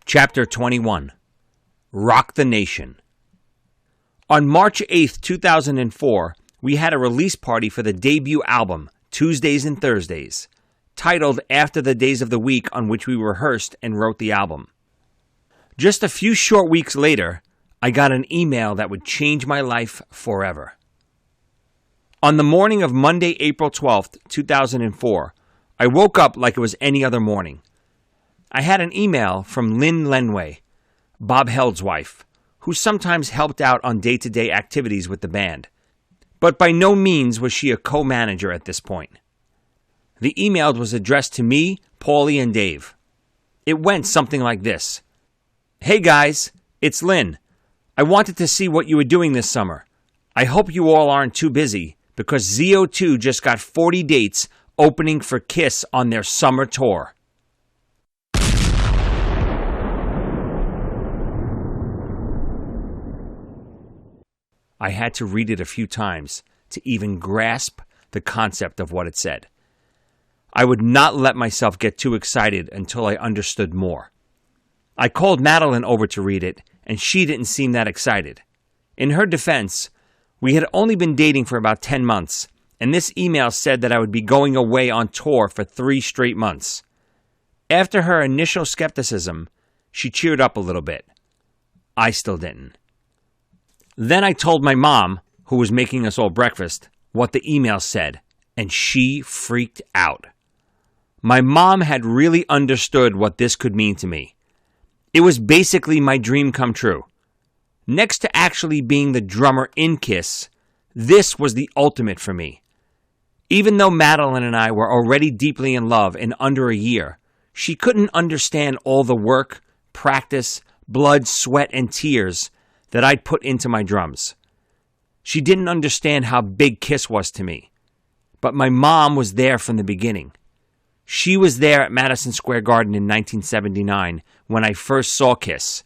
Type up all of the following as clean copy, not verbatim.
Chapter 21. Rock the Nation. On March 8th, 2004, we had a release party for the debut album, Tuesdays and Thursdays, titled after the days of the week on which we rehearsed and wrote the album. Just a few short weeks later, I got an email that would change my life forever. On the morning of Monday, April 12th, 2004, I woke up like it was any other morning. I had an email from Lynn Lenway, Bob Held's wife, who sometimes helped out on day-to-day activities with the band, but by no means was she a co-manager at this point. The email was addressed to me, Paulie, and Dave. It went something like this. Hey guys, it's Lynn. I wanted to see what you were doing this summer. I hope you all aren't too busy, because ZO2 just got 40 dates opening for KISS on their summer tour. I had to read it a few times to even grasp the concept of what it said. I would not let myself get too excited until I understood more. I called Madeline over to read it, and she didn't seem that excited. In her defense, we had only been dating for about 10 months, and this email said that I would be going away on tour for 3 straight months. After her initial skepticism, she cheered up a little bit. I still didn't. Then I told my mom, who was making us all breakfast, what the email said, and she freaked out. My mom had really understood what this could mean to me. It was basically my dream come true. Next to actually being the drummer in KISS, this was the ultimate for me. Even though Madeline and I were already deeply in love in under a year, she couldn't understand all the work, practice, blood, sweat, and tears that I'd put into my drums. She didn't understand how big KISS was to me. But my mom was there from the beginning. She was there at Madison Square Garden in 1979 when I first saw KISS.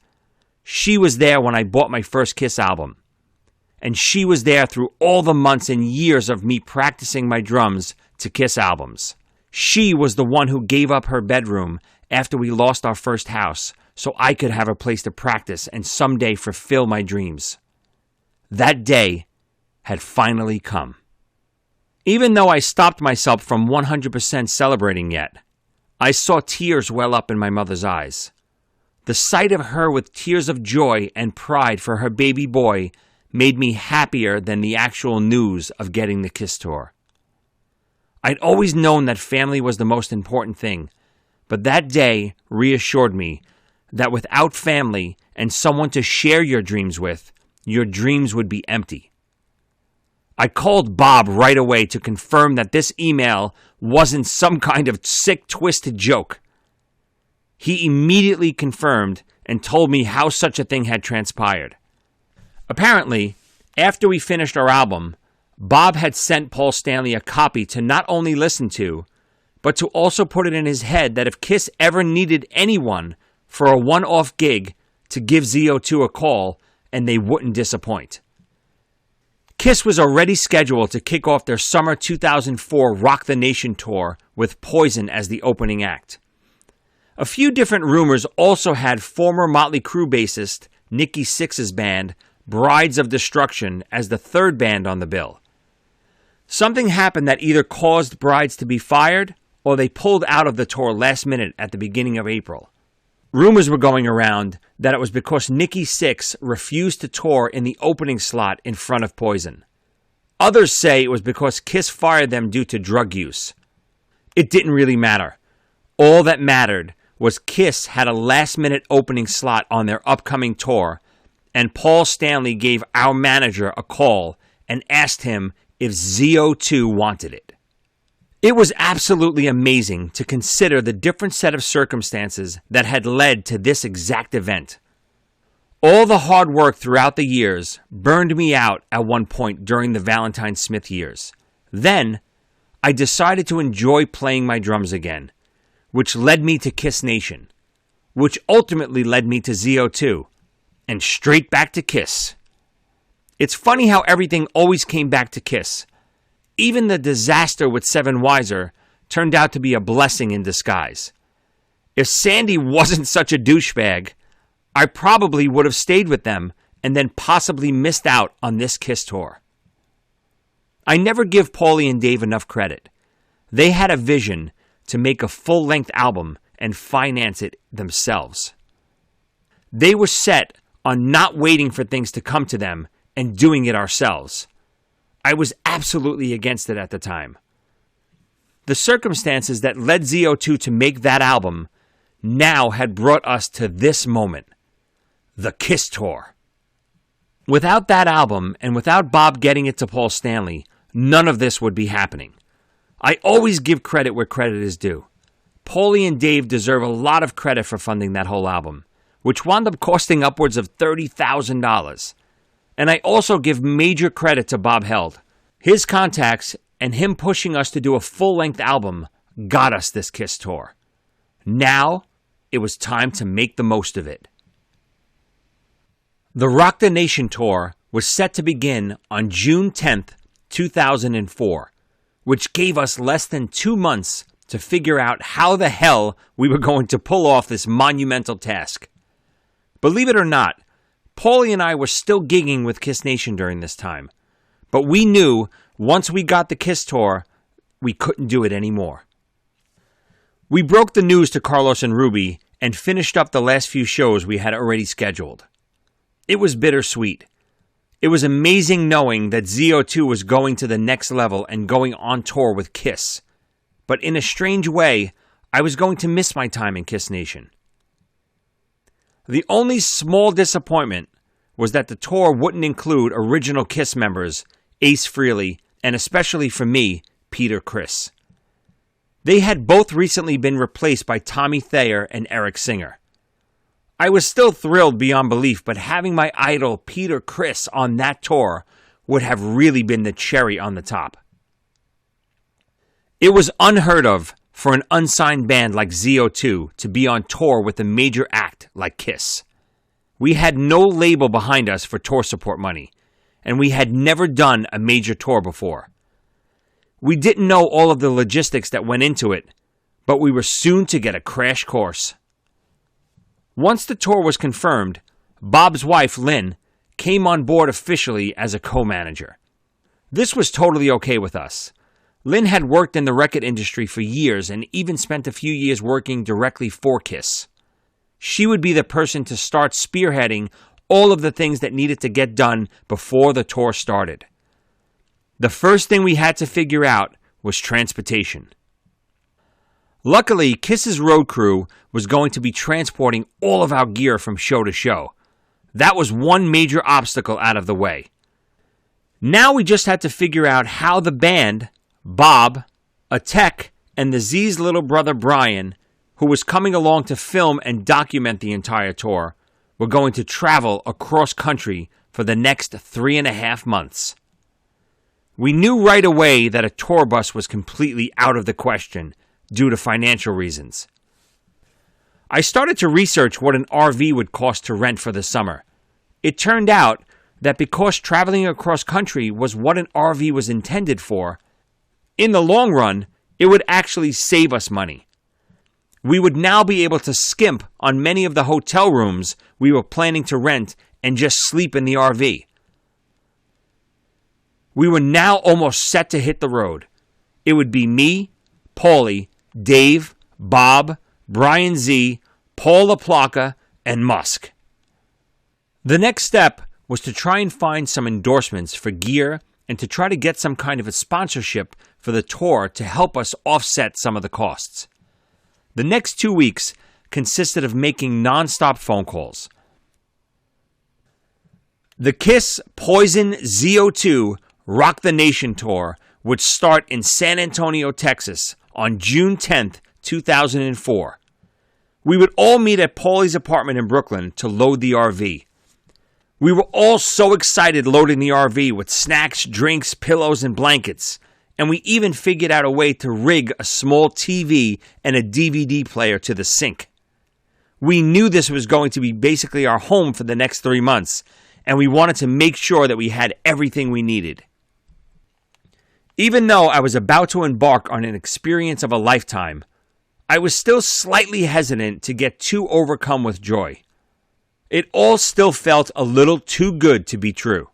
She was there when I bought my first KISS album. And she was there through all the months and years of me practicing my drums to KISS albums. She was the one who gave up her bedroom after we lost our first house so I could have a place to practice and someday fulfill my dreams. That day had finally come. Even though I stopped myself from 100% celebrating yet, I saw tears well up in my mother's eyes. The sight of her with tears of joy and pride for her baby boy made me happier than the actual news of getting the KISS tour. I'd always known that family was the most important thing, but that day reassured me that without family and someone to share your dreams with, your dreams would be empty. I called Bob right away to confirm that this email wasn't some kind of sick, twisted joke. He immediately confirmed and told me how such a thing had transpired. Apparently, after we finished our album, Bob had sent Paul Stanley a copy to not only listen to, but to also put it in his head that if KISS ever needed anyone for a one-off gig, to give ZO2 a call, and they wouldn't disappoint. KISS was already scheduled to kick off their summer 2004 Rock the Nation tour with Poison as the opening act. A few different rumors also had former Motley Crue bassist Nikki Sixx's band, Brides of Destruction, as the third band on the bill. Something happened that either caused Brides to be fired, or they pulled out of the tour last minute at the beginning of April. Rumors were going around that it was because Nikki Sixx refused to tour in the opening slot in front of Poison. Others say it was because KISS fired them due to drug use. It didn't really matter. All that mattered was KISS had a last-minute opening slot on their upcoming tour, and Paul Stanley gave our manager a call and asked him if ZO2 wanted it. It was absolutely amazing to consider the different set of circumstances that had led to this exact event. All the hard work throughout the years burned me out at one point during the Valentine Smith years. Then, I decided to enjoy playing my drums again, which led me to KISS Nation, which ultimately led me to ZO2, and straight back to KISS. It's funny how everything always came back to KISS. Even the disaster with Seven Wiser turned out to be a blessing in disguise. If Sandy wasn't such a douchebag, I probably would have stayed with them and then possibly missed out on this Kiss tour. I never give Paulie and Dave enough credit. They had a vision to make a full-length album and finance it themselves. They were set on not waiting for things to come to them and doing it ourselves. I was absolutely against it at the time. The circumstances that led ZO2 to make that album now had brought us to this moment, the Kiss Tour. Without that album, and without Bob getting it to Paul Stanley, none of this would be happening. I always give credit where credit is due. Paulie and Dave deserve a lot of credit for funding that whole album, which wound up costing upwards of $30,000. And I also give major credit to Bob Held. His contacts and him pushing us to do a full-length album got us this Kiss tour. Now, it was time to make the most of it. The Rock the Nation tour was set to begin on June 10th, 2004, which gave us less than 2 months to figure out how the hell we were going to pull off this monumental task. Believe it or not, Paulie and I were still gigging with Kiss Nation during this time, but we knew once we got the Kiss tour, we couldn't do it anymore. We broke the news to Carlos and Ruby and finished up the last few shows we had already scheduled. It was bittersweet. It was amazing knowing that ZO2 was going to the next level and going on tour with Kiss. But in a strange way, I was going to miss my time in Kiss Nation. The only small disappointment was that the tour wouldn't include original Kiss members, Ace Frehley, and especially for me, Peter Criss. They had both recently been replaced by Tommy Thayer and Eric Singer. I was still thrilled beyond belief, but having my idol Peter Criss on that tour would have really been the cherry on the top. It was unheard of for an unsigned band like ZO2 to be on tour with a major act like Kiss. We had no label behind us for tour support money, and we had never done a major tour before. We didn't know all of the logistics that went into it, but we were soon to get a crash course. Once the tour was confirmed, Bob's wife, Lynn, came on board officially as a co-manager. This was totally okay with us. Lynn had worked in the record industry for years and even spent a few years working directly for Kiss. She would be the person to start spearheading all of the things that needed to get done before the tour started. The first thing we had to figure out was transportation. Luckily, Kiss's road crew was going to be transporting all of our gear from show to show. That was one major obstacle out of the way. Now we just had to figure out how the band, Bob, a tech, and the Z's little brother Brian, who was coming along to film and document the entire tour, were going to travel across country for the next 3.5 months. We knew right away that a tour bus was completely out of the question due to financial reasons. I started to research what an RV would cost to rent for the summer. It turned out that because traveling across country was what an RV was intended for, in the long run, it would actually save us money. We would now be able to skimp on many of the hotel rooms we were planning to rent and just sleep in the RV. We were now almost set to hit the road. It would be me, Paulie, Dave, Bob, Brian Z, Paul LaPlaca, and Musk. The next step was to try and find some endorsements for gear and to try to get some kind of a sponsorship for the tour to help us offset some of the costs. The next 2 weeks consisted of making non-stop phone calls. The Kiss Poison ZO2 Rock the Nation tour would start in San Antonio, Texas on June 10th, 2004. We would all meet at Paulie's apartment in Brooklyn to load the RV. We were all so excited loading the RV with snacks, drinks, pillows, and blankets, and we even figured out a way to rig a small TV and a DVD player to the sink. We knew this was going to be basically our home for the next 3 months, and we wanted to make sure that we had everything we needed. Even though I was about to embark on an experience of a lifetime, I was still slightly hesitant to get too overcome with joy. It all still felt a little too good to be true.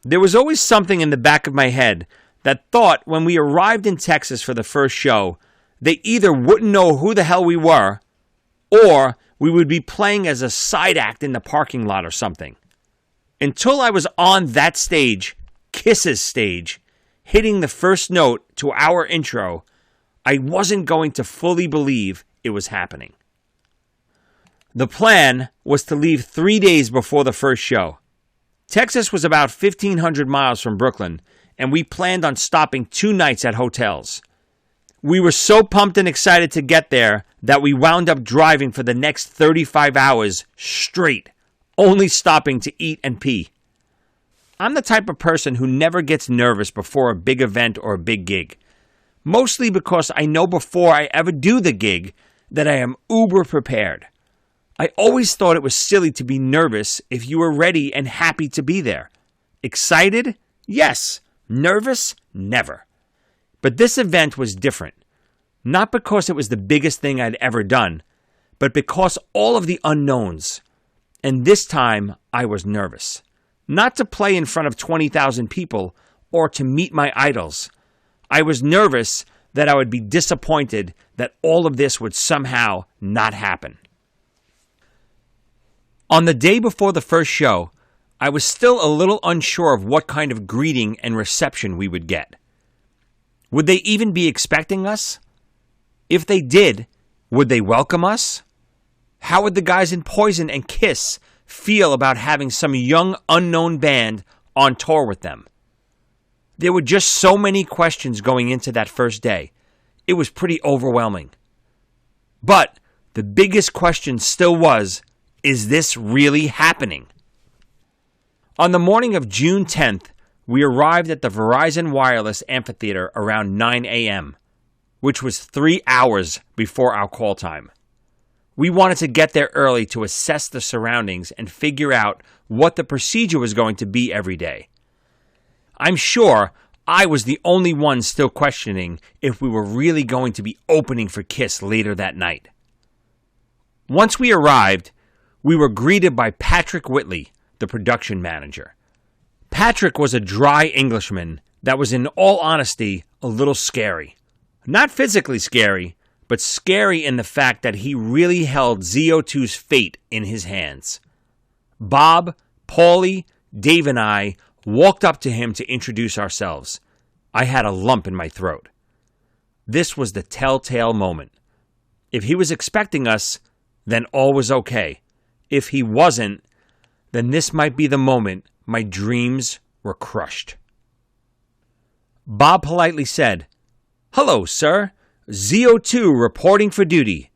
There was always something in the back of my head that thought when we arrived in Texas for the first show, they either wouldn't know who the hell we were, or we would be playing as a side act in the parking lot or something. Until I was on that stage, Kiss's stage, hitting the first note to our intro, I wasn't going to fully believe it was happening. The plan was to leave 3 days before the first show. Texas was about 1,500 miles from Brooklyn, and we planned on stopping 2 nights at hotels. We were so pumped and excited to get there that we wound up driving for the next 35 hours straight, only stopping to eat and pee. I'm the type of person who never gets nervous before a big event or a big gig. Mostly because I know before I ever do the gig that I am uber prepared. I always thought it was silly to be nervous if you were ready and happy to be there. Excited? Yes. Nervous? Never. But this event was different. Not because it was the biggest thing I'd ever done, but because all of the unknowns. And this time, I was nervous. Not to play in front of 20,000 people or to meet my idols. I was nervous that I would be disappointed that all of this would somehow not happen. On the day before the first show, I was still a little unsure of what kind of greeting and reception we would get. Would they even be expecting us? If they did, would they welcome us? How would the guys in Poison and Kiss feel about having some young unknown band on tour with them? There were just so many questions going into that first day. It was pretty overwhelming. But the biggest question still was, is this really happening? On the morning of June 10th, we arrived at the Verizon Wireless Amphitheater around 9 a.m., which was 3 hours before our call time. We wanted to get there early to assess the surroundings and figure out what the procedure was going to be every day. I'm sure I was the only one still questioning if we were really going to be opening for Kiss later that night. Once we arrived, we were greeted by Patrick Whitley, the production manager. Patrick was a dry Englishman that was, in all honesty, a little scary. Not physically scary, but scary in the fact that he really held ZO2's fate in his hands. Bob, Paulie, Dave, and I walked up to him to introduce ourselves. I had a lump in my throat. This was the telltale moment. If he was expecting us, then all was okay. If he wasn't, then this might be the moment my dreams were crushed. Bob politely said, "Hello, sir. ZO2 reporting for duty."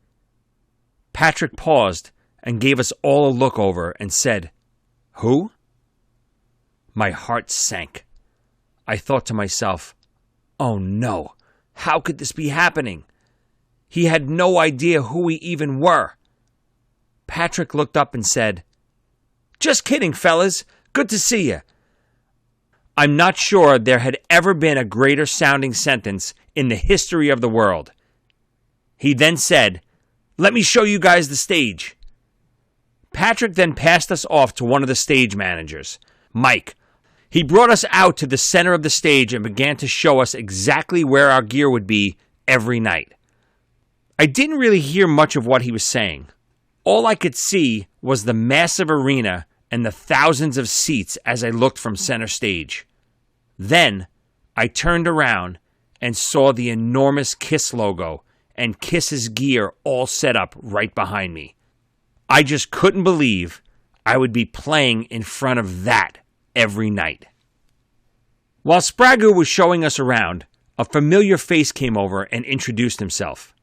Patrick paused and gave us all a look over and said, "Who?" My heart sank. I thought to myself, oh no, how could this be happening? He had no idea who we even were. Patrick looked up and said, "Just kidding, fellas. Good to see you." I'm not sure there had ever been a greater sounding sentence in the history of the world. He then said, "Let me show you guys the stage." Patrick then passed us off to one of the stage managers, Mike. He brought us out to the center of the stage and began to show us exactly where our gear would be every night. I didn't really hear much of what he was saying. All I could see was the massive arena and the thousands of seats as I looked from center stage. Then I turned around and saw the enormous Kiss logo and Kiss's gear all set up right behind me. I just couldn't believe I would be playing in front of that every night. While Sprague was showing us around, a familiar face came over and introduced himself.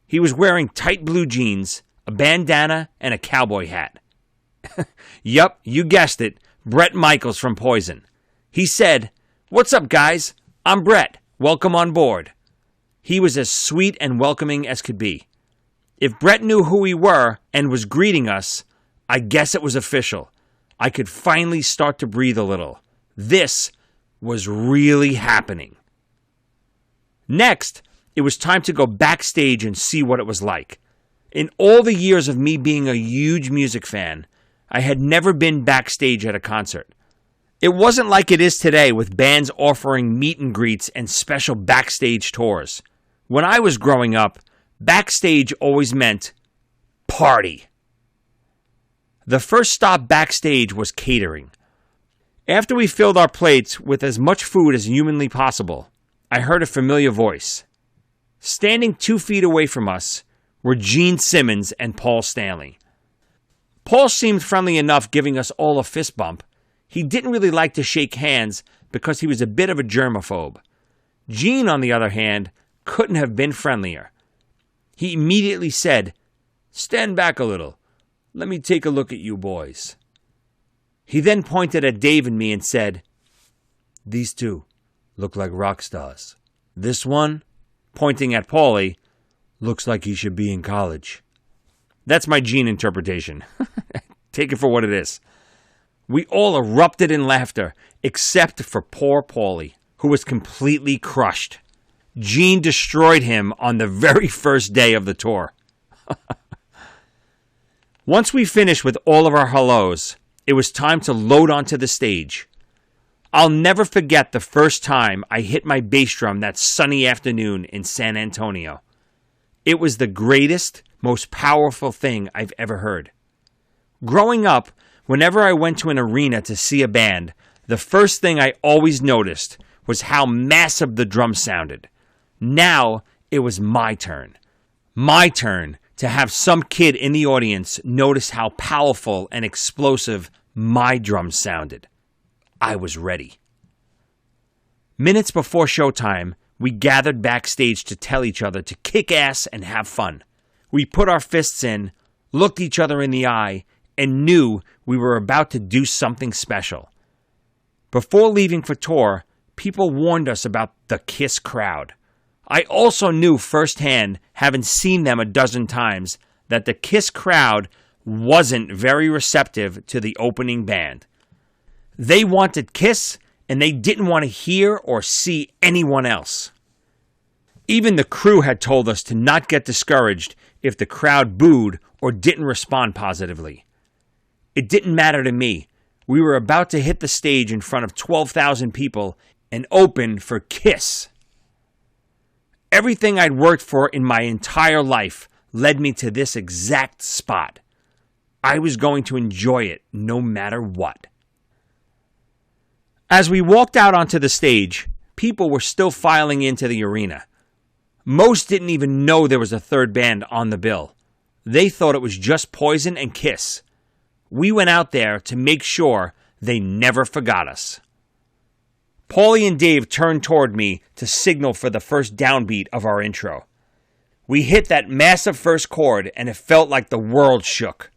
He was wearing tight blue jeans, a bandana, and a cowboy hat. Yup, you guessed it, Bret Michaels from Poison. He said, "What's up, guys? I'm Bret. Welcome on board." He was as sweet and welcoming as could be. If Bret knew who we were and was greeting us, I guess it was official. I could finally start to breathe a little. This was really happening. Next, It was time to go backstage and see what it was like. In all the years of me being a huge music fan, I had never been backstage at a concert. It wasn't like it is today with bands offering meet and greets and special backstage tours. When I was growing up, backstage always meant party. The first stop backstage was catering. After we filled our plates with as much food as humanly possible, I heard a familiar voice. Standing 2 feet away from us were Gene Simmons and Paul Stanley. Paul seemed friendly enough, giving us all a fist bump. He didn't really like to shake hands because he was a bit of a germaphobe. Gene, on the other hand, couldn't have been friendlier. He immediately said, "Stand back a little. Let me take a look at you boys." He then pointed at Dave and me and said, "These two look like rock stars. This one," pointing at Paulie, "looks like he should be in college." That's my Gene interpretation. Take it for what it is. We all erupted in laughter, except for poor Paulie, who was completely crushed. Gene destroyed him on the very first day of the tour. Once we finished with all of our hellos, it was time to load onto the stage. I'll never forget the first time I hit my bass drum that sunny afternoon in San Antonio. It was the greatest, most powerful thing I've ever heard. Growing up, whenever I went to an arena to see a band, the first thing I always noticed was how massive the drums sounded. Now, it was my turn. My turn to have some kid in the audience notice how powerful and explosive my drums sounded. I was ready. Minutes before showtime, we gathered backstage to tell each other to kick ass and have fun. We put our fists in, looked each other in the eye, and knew we were about to do something special. Before leaving for tour, people warned us about the KISS crowd. I also knew firsthand, having seen them a dozen times, that the KISS crowd wasn't very receptive to the opening band. They wanted KISS, and they didn't want to hear or see anyone else. Even the crew had told us to not get discouraged if the crowd booed or didn't respond positively. It didn't matter to me. We were about to hit the stage in front of 12,000 people and open for KISS. Everything I'd worked for in my entire life led me to this exact spot. I was going to enjoy it no matter what. As we walked out onto the stage, people were still filing into the arena. Most didn't even know there was a third band on the bill. They thought it was just Poison and KISS. We went out there to make sure they never forgot us. Paulie and Dave turned toward me to signal for the first downbeat of our intro. We hit that massive first chord, and it felt like the world shook.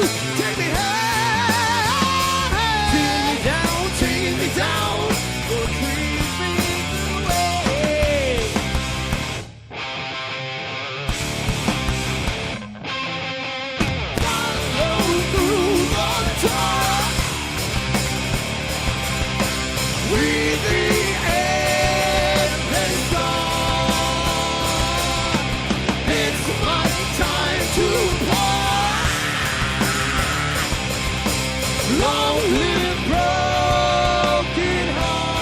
take me high. Take me down, oh, treat me away. Follow through the dark with the endless dawn. It's my time to part. Long live broken heart.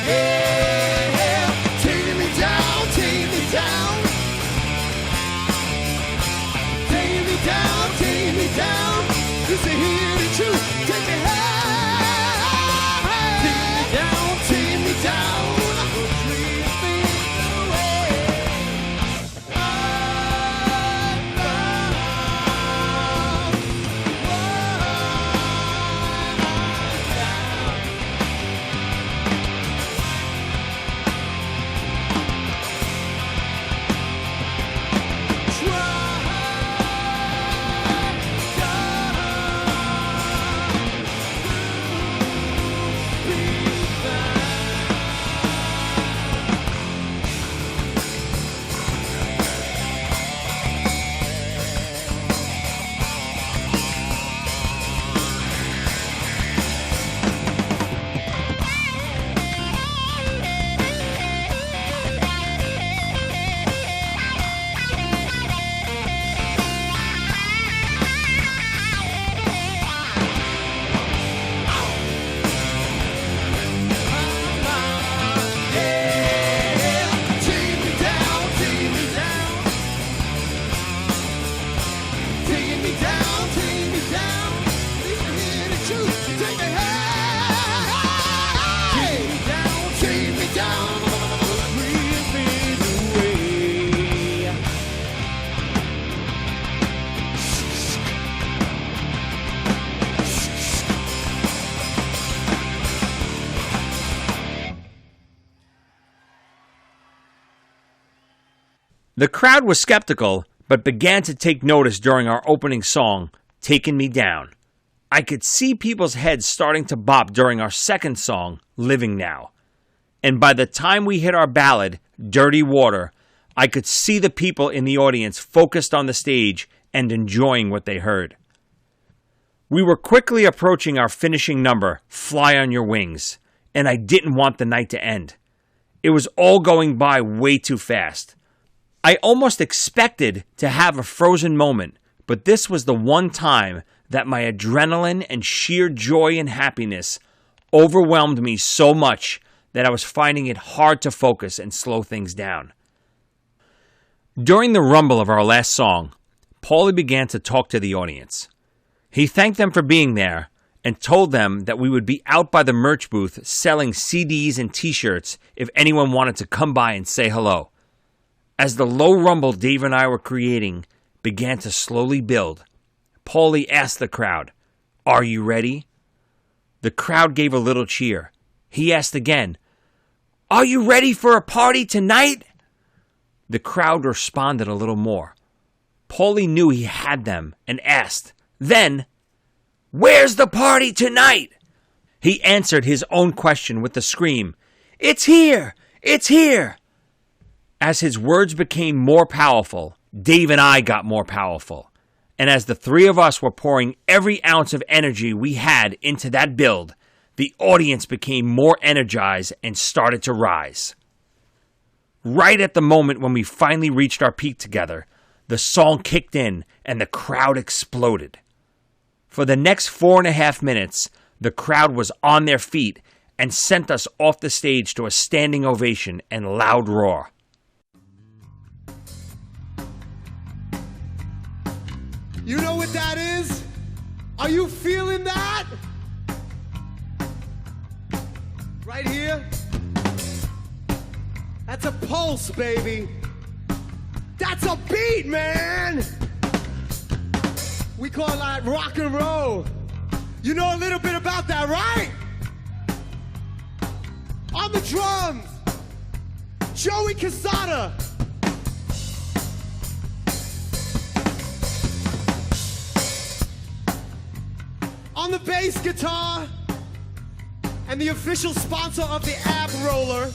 Yeah, taking me down, taking me down. Taking me down, taking me down. Just to hear the truth, take me high. Taking me down, taking me down. Treat me away. The crowd was skeptical, but began to take notice during our opening song, Taking Me Down. I could see people's heads starting to bop during our second song, Living Now. And by the time we hit our ballad, Dirty Water, I could see the people in the audience focused on the stage and enjoying what they heard. We were quickly approaching our finishing number, Fly on Your Wings, and I didn't want the night to end. It was all going by way too fast. I almost expected to have a frozen moment, but this was the one time that my adrenaline and sheer joy and happiness overwhelmed me so much that I was finding it hard to focus and slow things down. During the rumble of our last song, Paulie began to talk to the audience. He thanked them for being there and told them that we would be out by the merch booth selling CDs and t-shirts if anyone wanted to come by and say hello. As the low rumble Dave and I were creating began to slowly build, Paulie asked the crowd, "Are you ready?" The crowd gave a little cheer. He asked again, "Are you ready for a party tonight?" The crowd responded a little more. Paulie knew he had them and asked, then, "Where's the party tonight?" He answered his own question with a scream, "It's here! It's here!" As his words became more powerful, Dave and I got more powerful. And as the three of us were pouring every ounce of energy we had into that build, the audience became more energized and started to rise. Right at the moment when we finally reached our peak together, the song kicked in and the crowd exploded. For the next 4.5 minutes, the crowd was on their feet and sent us off the stage to a standing ovation and loud roar. You know what that is? Are you feeling that? Right here? That's a pulse, baby. That's a beat, man. We call that rock and roll. You know a little bit about that, right? On the drums, Joey Casada. On the bass guitar, and the official sponsor of the ab roller,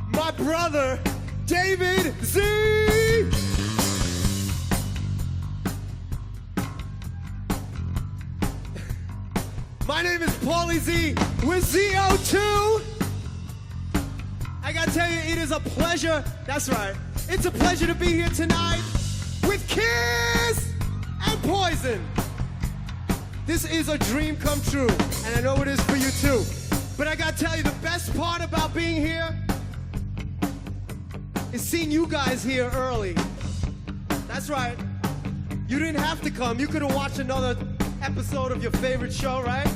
my brother, David Z. My name is Paulie Z with ZO2. I gotta tell you, it is a pleasure. That's right. It's a pleasure to be here tonight with Kiss and Poison. This is a dream come true, and I know it is for you too. But I gotta tell you, the best part about being here is seeing you guys here early. That's right. You didn't have to come. You could have watched another episode of your favorite show, right?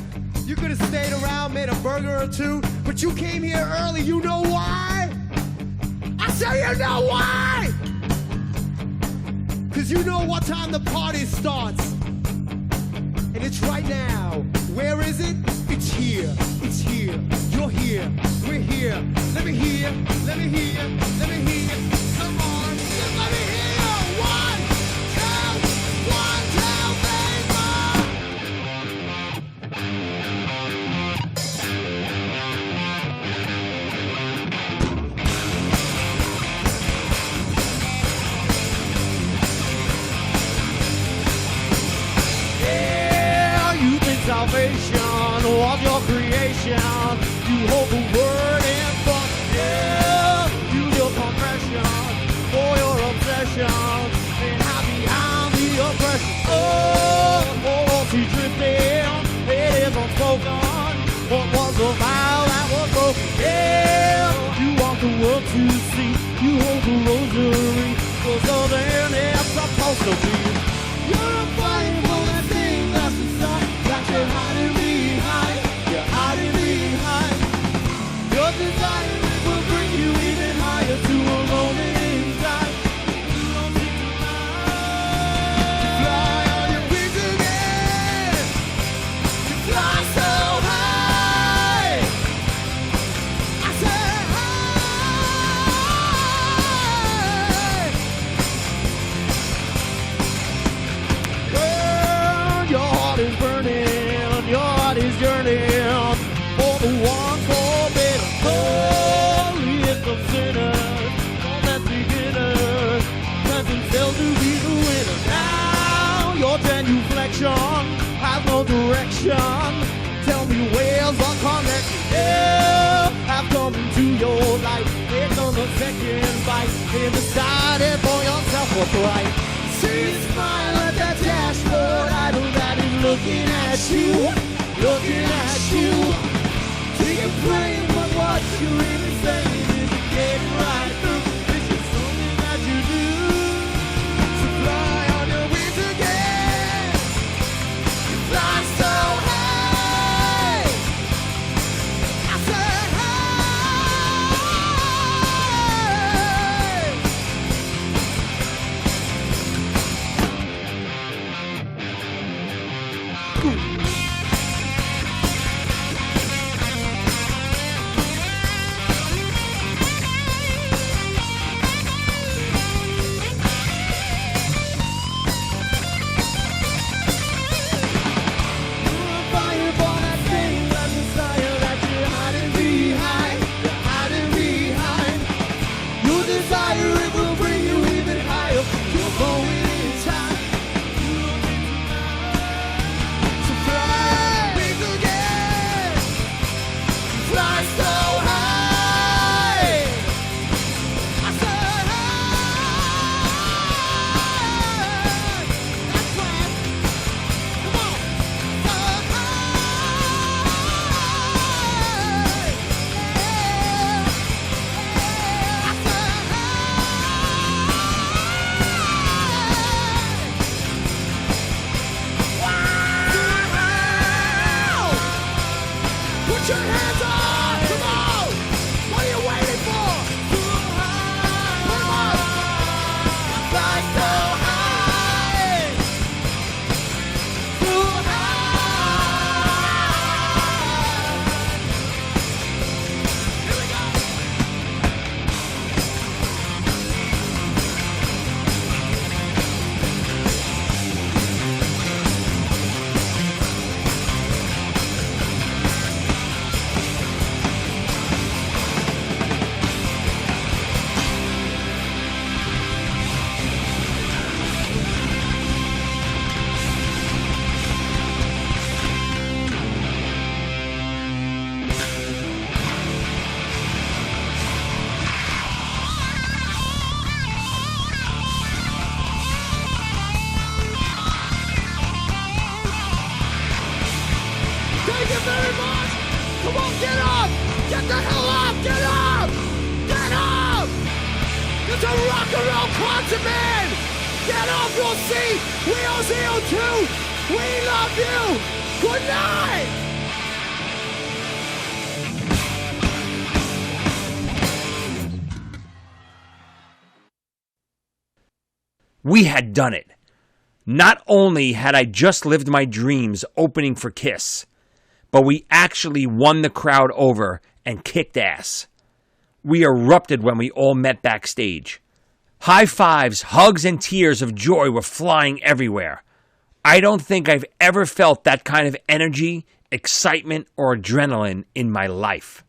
You could have stayed around, made a burger or two, but you came here early. You know why? I say you know why! Because you know what time the party starts. And it's right now. Where is it? It's here. It's here. You're here. We're here. Let me hear. Let me hear. Let me hear. Come on. Let me hear. 1, 2, 1, 2, baby. Yeah, you think salvation was your creation. You hold the word in front. Yeah, use your compression for your obsession. And hide behind the oppression. Oh, she drifting. It is unspoken. What was the vow that was broken? Yeah, you want the world to see. You hold the rosary. Closer than it's supposed to be. You're fighting for that thing that's inside that you're hiding behind. You're hiding behind. Your desire will bring you even higher to a moment in time. You don't need to mind. To fly on your wings again. To fly so high. I said high. Girl, your heart is burning. Your heart is yearning for the one forbidden. Holy is the sinners, all that beginners, can themselves to be the winner. Now your genuflection has no direction. Tell me where's the connection? Yeah, I've come into your life. It's on the second bite. And decided for yourself what's right. See you smile at that dashboard idol that is looking at you. Looking at you. Do you pray but what you really saying is getting right through? It's just something that you do. So fly on your wings again. You fly so high. I said the rock and roll continent. Get off your seat. We are CO2. We love you. Good night. We had done it. Not only had I just lived my dreams opening for Kiss, but we actually won the crowd over and kicked ass. We erupted when we all met backstage. High fives, hugs, and tears of joy were flying everywhere. I don't think I've ever felt that kind of energy, excitement, or adrenaline in my life.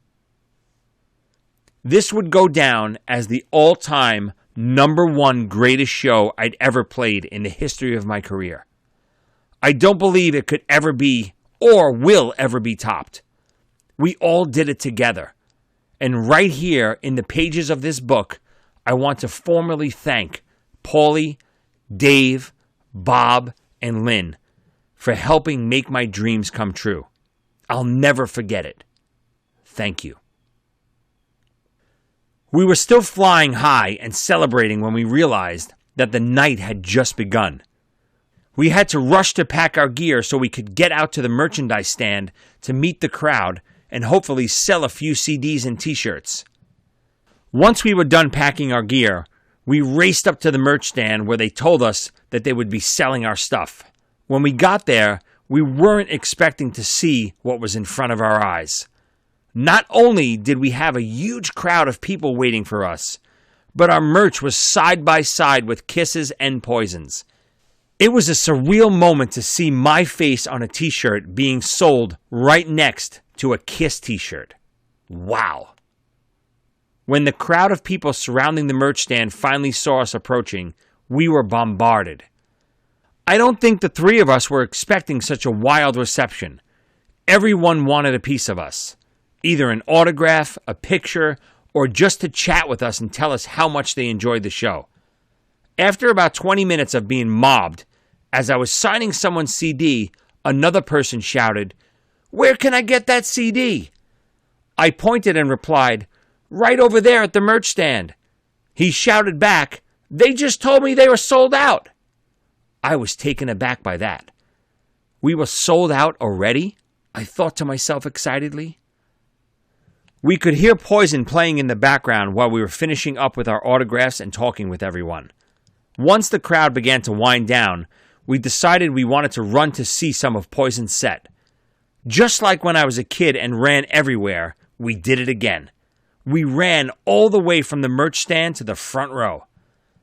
This would go down as the all-time #1 greatest show I'd ever played in the history of my career. I don't believe it could ever be or will ever be topped. We all did it together. And right here in the pages of this book, I want to formally thank Paulie, Dave, Bob, and Lynn for helping make my dreams come true. I'll never forget it. Thank you. We were still flying high and celebrating when we realized that the night had just begun. We had to rush to pack our gear so we could get out to the merchandise stand to meet the crowd and hopefully sell a few CDs and t-shirts. Once we were done packing our gear, we raced up to the merch stand where they told us that they would be selling our stuff. When we got there, we weren't expecting to see what was in front of our eyes. Not only did we have a huge crowd of people waiting for us, but our merch was side by side with Kiss's and Poison's. It was a surreal moment to see my face on a t-shirt being sold right next to a Kiss t-shirt. Wow. When the crowd of people surrounding the merch stand finally saw us approaching, we were bombarded. I don't think the three of us were expecting such a wild reception. Everyone wanted a piece of us. Either an autograph, a picture, or just to chat with us and tell us how much they enjoyed the show. After about 20 minutes of being mobbed, as I was signing someone's CD, another person shouted, "Where can I get that CD?" I pointed and replied, "Right over there at the merch stand." He shouted back, "They just told me they were sold out." I was taken aback by that. We were sold out already? I thought to myself excitedly. We could hear Poison playing in the background while we were finishing up with our autographs and talking with everyone. Once the crowd began to wind down, we decided we wanted to run to see some of Poison's set. Just like when I was a kid and ran everywhere, we did it again. We ran all the way from the merch stand to the front row.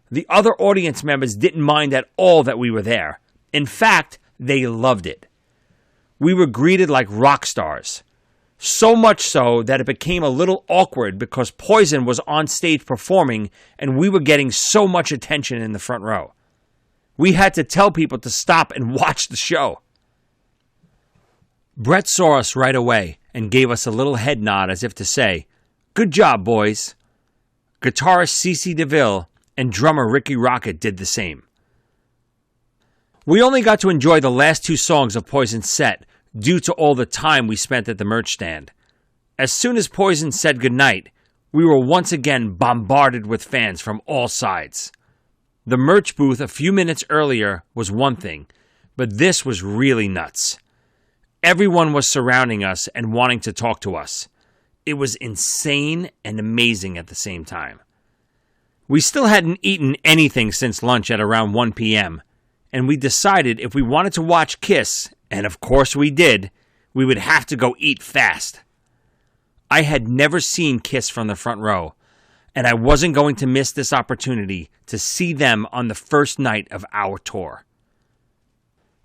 The other audience members didn't mind at all that we were there. In fact, they loved it. We were greeted like rock stars. So much so that it became a little awkward because Poison was on stage performing and we were getting so much attention in the front row. We had to tell people to stop and watch the show. Brett saw us right away and gave us a little head nod as if to say, "Good job, boys." Guitarist CeCe DeVille and drummer Ricky Rocket did the same. We only got to enjoy the last two songs of Poison's set due to all the time we spent at the merch stand. As soon as Poison said goodnight, we were once again bombarded with fans from all sides. The merch booth a few minutes earlier was one thing, but this was really nuts. Everyone was surrounding us and wanting to talk to us. It was insane and amazing at the same time. We still hadn't eaten anything since lunch at around 1 p.m., and we decided if we wanted to watch Kiss, and of course we did, we would have to go eat fast. I had never seen Kiss from the front row, and I wasn't going to miss this opportunity to see them on the first night of our tour.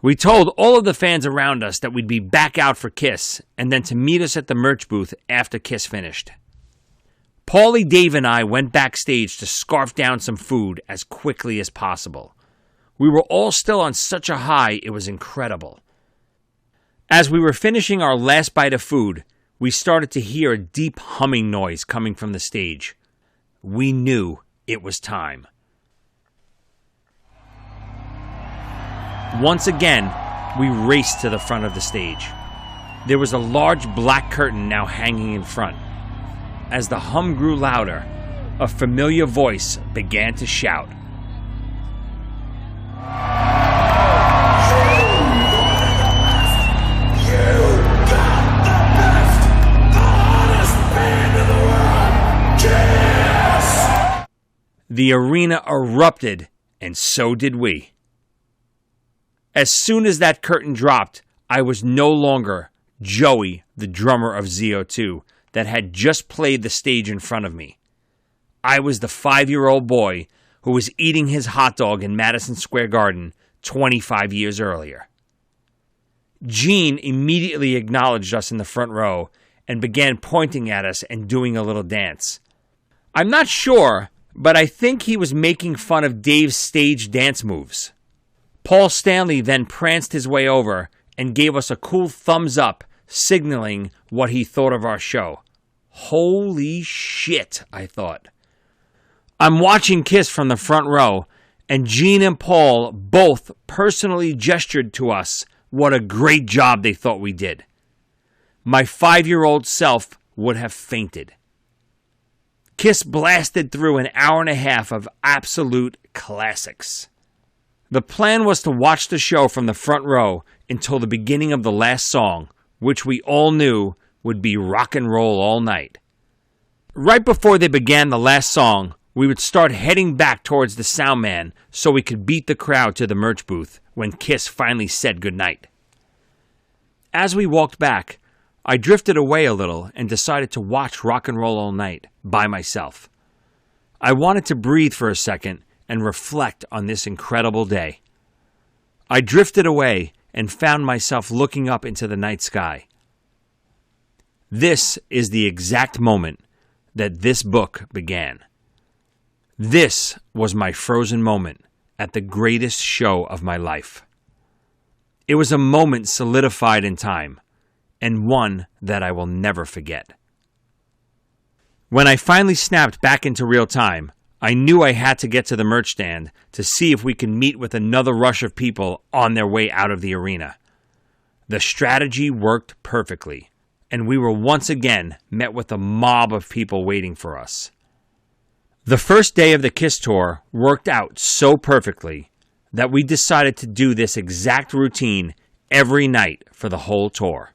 We told all of the fans around us that we'd be back out for Kiss, and then to meet us at the merch booth after Kiss finished. Paulie, Dave, and I went backstage to scarf down some food as quickly as possible. We were all still on such a high, it was incredible. As we were finishing our last bite of food, we started to hear a deep humming noise coming from the stage. We knew it was time. Once again, we raced to the front of the stage. There was a large black curtain now hanging in front. As the hum grew louder, a familiar voice began to shout. The arena erupted, and so did we. As soon as that curtain dropped, I was no longer Joey, the drummer of ZO2, that had just played the stage in front of me. I was the 5-year-old boy who was eating his hot dog in Madison Square Garden 25 years earlier. Gene immediately acknowledged us in the front row and began pointing at us and doing a little dance. I'm not sure, but I think he was making fun of Dave's stage dance moves. Paul Stanley then pranced his way over and gave us a cool thumbs up, signaling what he thought of our show. Holy shit, I thought. I'm watching Kiss from the front row, and Gene and Paul both personally gestured to us what a great job they thought we did. My 5-year-old self would have fainted. Kiss blasted through an hour and a half of absolute classics. The plan was to watch the show from the front row until the beginning of the last song, which we all knew would be rock and roll all night. Right before they began the last song, we would start heading back towards the sound man so we could beat the crowd to the merch booth when Kiss finally said goodnight. As we walked back, I drifted away a little and decided to watch Rock and Roll All Night by myself. I wanted to breathe for a second and reflect on this incredible day. I drifted away and found myself looking up into the night sky. This is the exact moment that this book began. This was my frozen moment at the greatest show of my life. It was a moment solidified in time, and one that I will never forget. When I finally snapped back into real time, I knew I had to get to the merch stand to see if we could meet with another rush of people on their way out of the arena. The strategy worked perfectly, and we were once again met with a mob of people waiting for us. The first day of the Kiss tour worked out so perfectly that we decided to do this exact routine every night for the whole tour.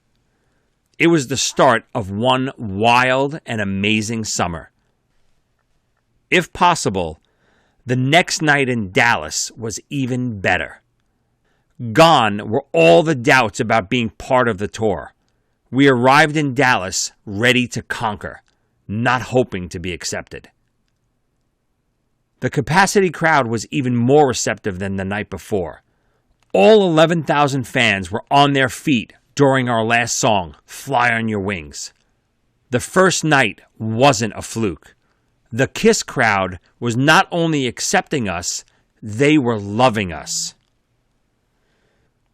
It was the start of one wild and amazing summer. If possible, the next night in Dallas was even better. Gone were all the doubts about being part of the tour. We arrived in Dallas ready to conquer, not hoping to be accepted. The capacity crowd was even more receptive than the night before. All 11,000 fans were on their feet during our last song, Fly on Your Wings. The first night wasn't a fluke. The Kiss crowd was not only accepting us, they were loving us.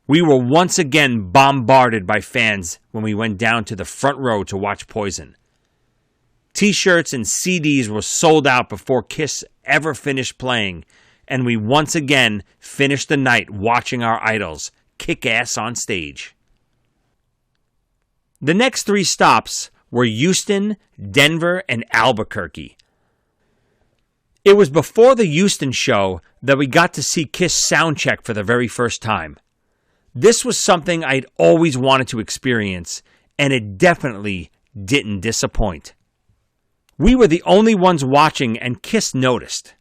We were once again bombarded by fans when we went down to the front row to watch Poison. T-shirts and CDs were sold out before Kiss ever finished playing, and we once again finished the night watching our idols kick ass on stage. The next 3 stops were Houston, Denver, and Albuquerque. It was before the Houston show that we got to see Kiss Soundcheck for the very first time. This was something I'd always wanted to experience, and it definitely didn't disappoint. We were the only ones watching, and Kiss noticed.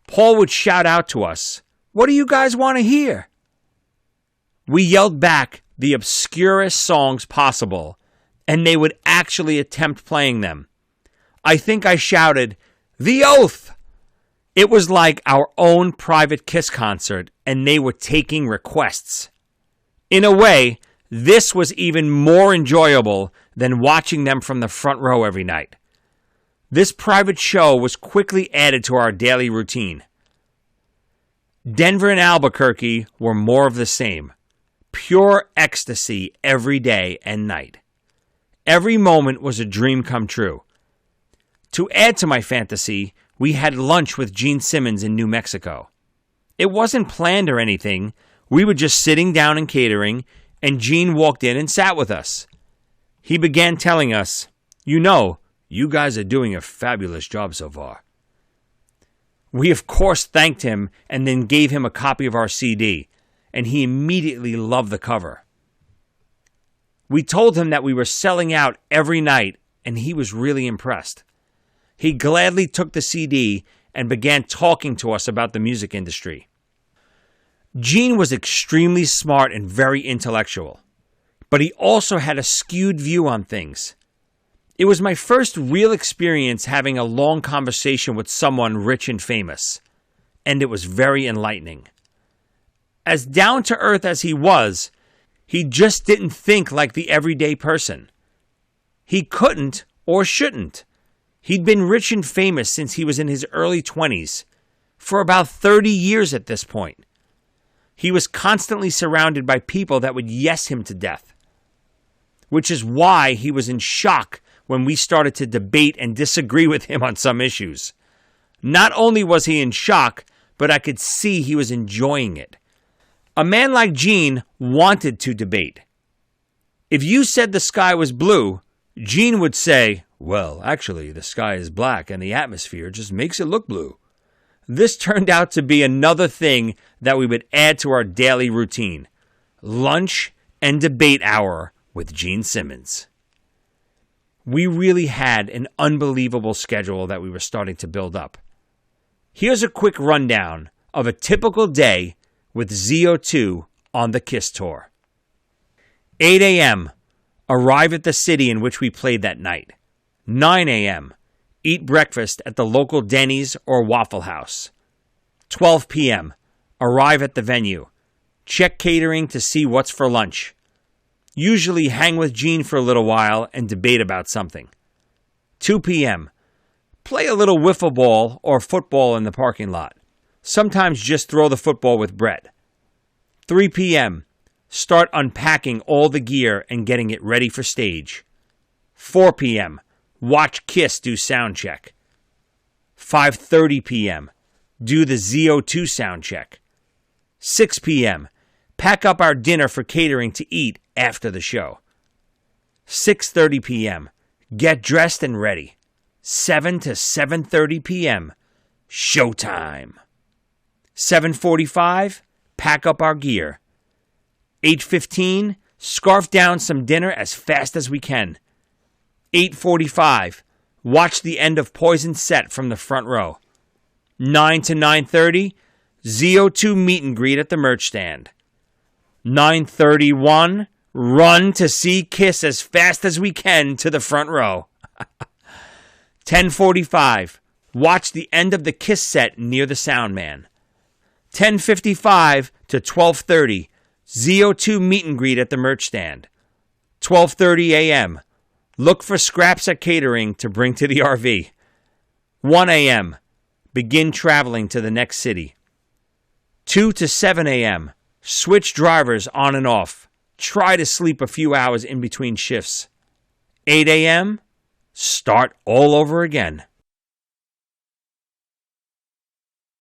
Paul would shout out to us, "What do you guys want to hear?" We yelled back the obscurest songs possible, and they would actually attempt playing them. I think I shouted, "The Oath!" It was like our own private Kiss concert, and they were taking requests. In a way, this was even more enjoyable than watching them from the front row every night. This private show was quickly added to our daily routine. Denver and Albuquerque were more of the same. Pure ecstasy every day and night. Every moment was a dream come true. To add to my fantasy, we had lunch with Gene Simmons in New Mexico. It wasn't planned or anything. We were just sitting down and catering, and Gene walked in and sat with us. He began telling us, "You know, you guys are doing a fabulous job so far. We of course thanked him and then gave him a copy of our CD, and he immediately loved the cover. We told him that we were selling out every night, and he was really impressed. He gladly took the CD and began talking to us about the music industry. Gene was extremely smart and very intellectual, but he also had a skewed view on things. It was my first real experience having a long conversation with someone rich and famous, and it was very enlightening. As down-to-earth as he was, he just didn't think like the everyday person. He couldn't or shouldn't. He'd been rich and famous since he was in his early 20s, for about 30 years at this point. He was constantly surrounded by people that would yes him to death, which is why he was in shock when we started to debate and disagree with him on some issues. Not only was he in shock, but I could see he was enjoying it. A man like Gene wanted to debate. If you said the sky was blue, Gene would say, "Well, actually, the sky is black and the atmosphere just makes it look blue." This turned out to be another thing that we would add to our daily routine: lunch and debate hour with Gene Simmons. We really had an unbelievable schedule that we were starting to build up. Here's a quick rundown of a typical day with ZO2 on the KISS tour. 8 a.m. Arrive at the city in which we played that night. 9 a.m. Eat breakfast at the local Denny's or Waffle House. 12 p.m. Arrive at the venue. Check catering to see what's for lunch. Usually hang with Gene for a little while and debate about something. 2 p.m. Play a little wiffle ball or football in the parking lot. Sometimes just throw the football with Brett. 3 p.m. Start unpacking all the gear and getting it ready for stage. 4 p.m. Watch KISS do Soundcheck. 5:30 p.m. Do the ZO2 Soundcheck. 6 p.m. Pack up our dinner for catering to eat after the show. 6:30 p.m. Get dressed and ready. 7 to 7:30 p.m. Showtime. 7:45, pack up our gear. 8:15, scarf down some dinner as fast as we can. 8:45, watch the end of Poison set from the front row. 9 to 9:30, ZO2 meet and greet at the merch stand. 9:31, run to see KISS as fast as we can to the front row. 10:45, watch the end of the KISS set near the sound man. 10:55 to 12:30, ZO2 meet and greet at the merch stand. 12:30 a.m., look for scraps at catering to bring to the RV. 1 a.m., begin traveling to the next city. 2 to 7 a.m., switch drivers on and off. Try to sleep a few hours in between shifts. 8 a.m., start all over again.